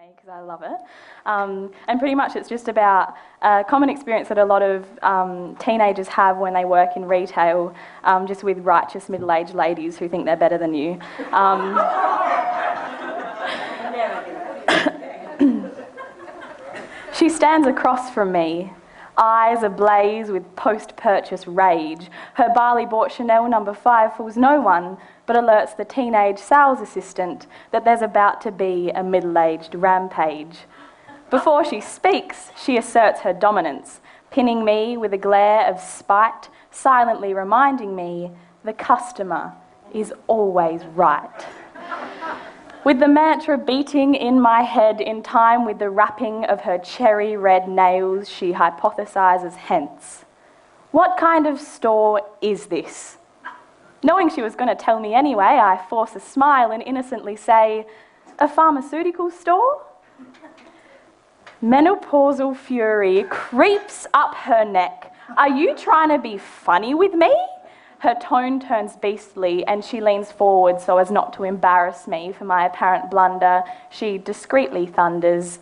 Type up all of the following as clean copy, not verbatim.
me because I love it. And pretty much it's just about a common experience that a lot of teenagers have when they work in retail, just with righteous middle-aged ladies who think they're better than you. She stands across from me, eyes ablaze with post-purchase rage. Her barley-bought Chanel No. 5 fools no one, but alerts the teenage sales assistant that there's about to be a middle-aged rampage. Before she speaks, she asserts her dominance, pinning me with a glare of spite, silently reminding me the customer is always right. With the mantra beating in my head in time with the rapping of her cherry red nails, she hypothesises hence. What kind of store is this? Knowing she was going to tell me anyway, I force a smile and innocently say, a pharmaceutical store? Menopausal fury creeps up her neck. Are you trying to be funny with me? Her tone turns beastly and she leans forward so as not to embarrass me for my apparent blunder. She discreetly thunders,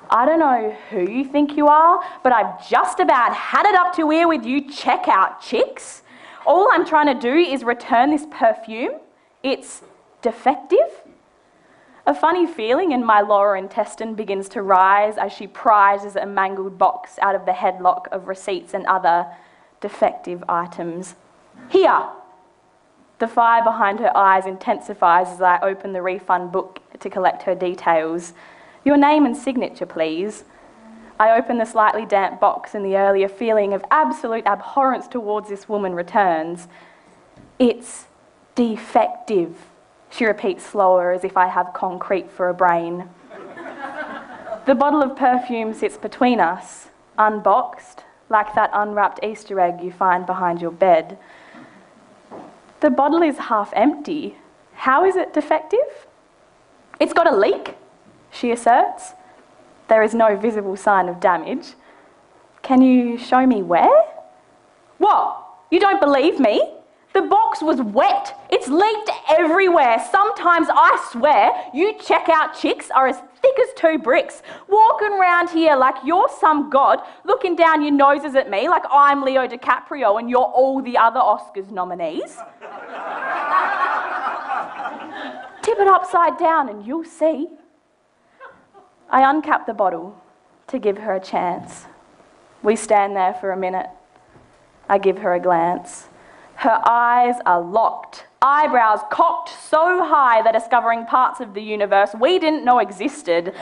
I don't know who you think you are, but I've just about had it up to here with you checkout chicks. All I'm trying to do is return this perfume. It's defective. A funny feeling in my lower intestine begins to rise as she prizes a mangled box out of the headlock of receipts and other defective items. Here! The fire behind her eyes intensifies as I open the refund book to collect her details. Your name and signature, please. I open the slightly damp box and the earlier feeling of absolute abhorrence towards this woman returns. It's defective, she repeats slower as if I have concrete for a brain. The bottle of perfume sits between us, unboxed, like that unwrapped Easter egg you find behind your bed. The bottle is half empty. How is it defective? It's got a leak, she asserts. There is no visible sign of damage. Can you show me where? What? You don't believe me? The box was wet. It's leaked everywhere. Sometimes, I swear, you checkout chicks are as thick as two bricks, walking around here like you're some god, looking down your noses at me like I'm Leo DiCaprio and you're all the other Oscars nominees. Tip it upside down and you'll see. I uncap the bottle to give her a chance. We stand there for a minute. I give her a glance. Her eyes are locked, eyebrows cocked so high they're discovering parts of the universe we didn't know existed.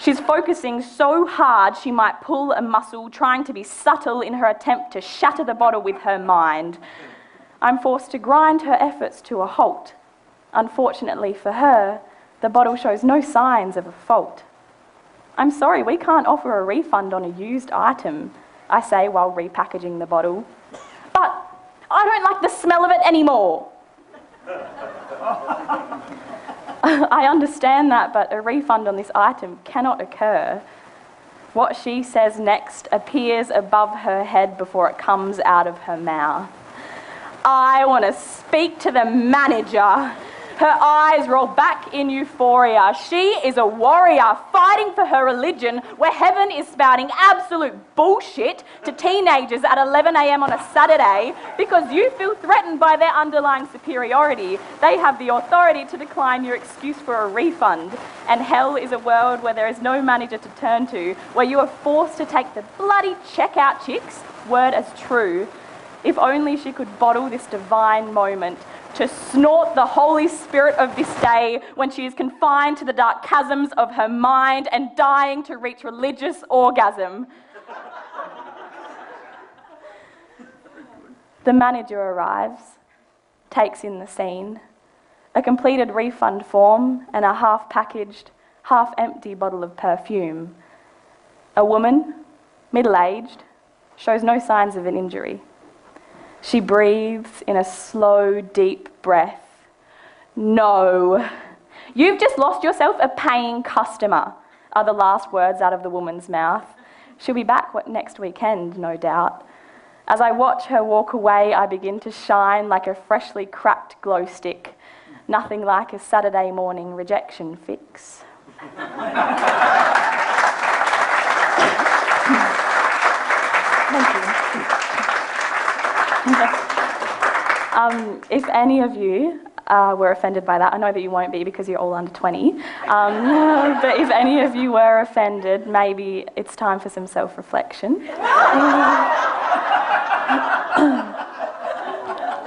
She's focusing so hard she might pull a muscle, trying to be subtle in her attempt to shatter the bottle with her mind. I'm forced to grind her efforts to a halt. Unfortunately for her, the bottle shows no signs of a fault. I'm sorry, we can't offer a refund on a used item, I say while repackaging the bottle. But I don't like the smell of it anymore. I understand that, but a refund on this item cannot occur. What she says next appears above her head before it comes out of her mouth. I want to speak to the manager. Her eyes roll back in euphoria. She is a warrior fighting for her religion where heaven is spouting absolute bullshit to teenagers at 11 a.m. on a Saturday because you feel threatened by their underlying superiority. They have the authority to decline your excuse for a refund. And hell is a world where there is no manager to turn to, where you are forced to take the bloody checkout chick's word as true. If only she could bottle this divine moment to snort the Holy Spirit of this day when she is confined to the dark chasms of her mind and dying to reach religious orgasm. The manager arrives, takes in the scene, a completed refund form and a half-packaged, half-empty bottle of perfume. A woman, middle-aged, shows no signs of an injury. She breathes in a slow, deep breath. No. You've just lost yourself a paying customer, are the last words out of the woman's mouth. She'll be back next weekend, no doubt. As I watch her walk away, I begin to shine like a freshly cracked glow stick. Nothing like a Saturday morning rejection fix. If any of you were offended by that, I know that you won't be because you're all under 20, but if any of you were offended, maybe it's time for some self-reflection.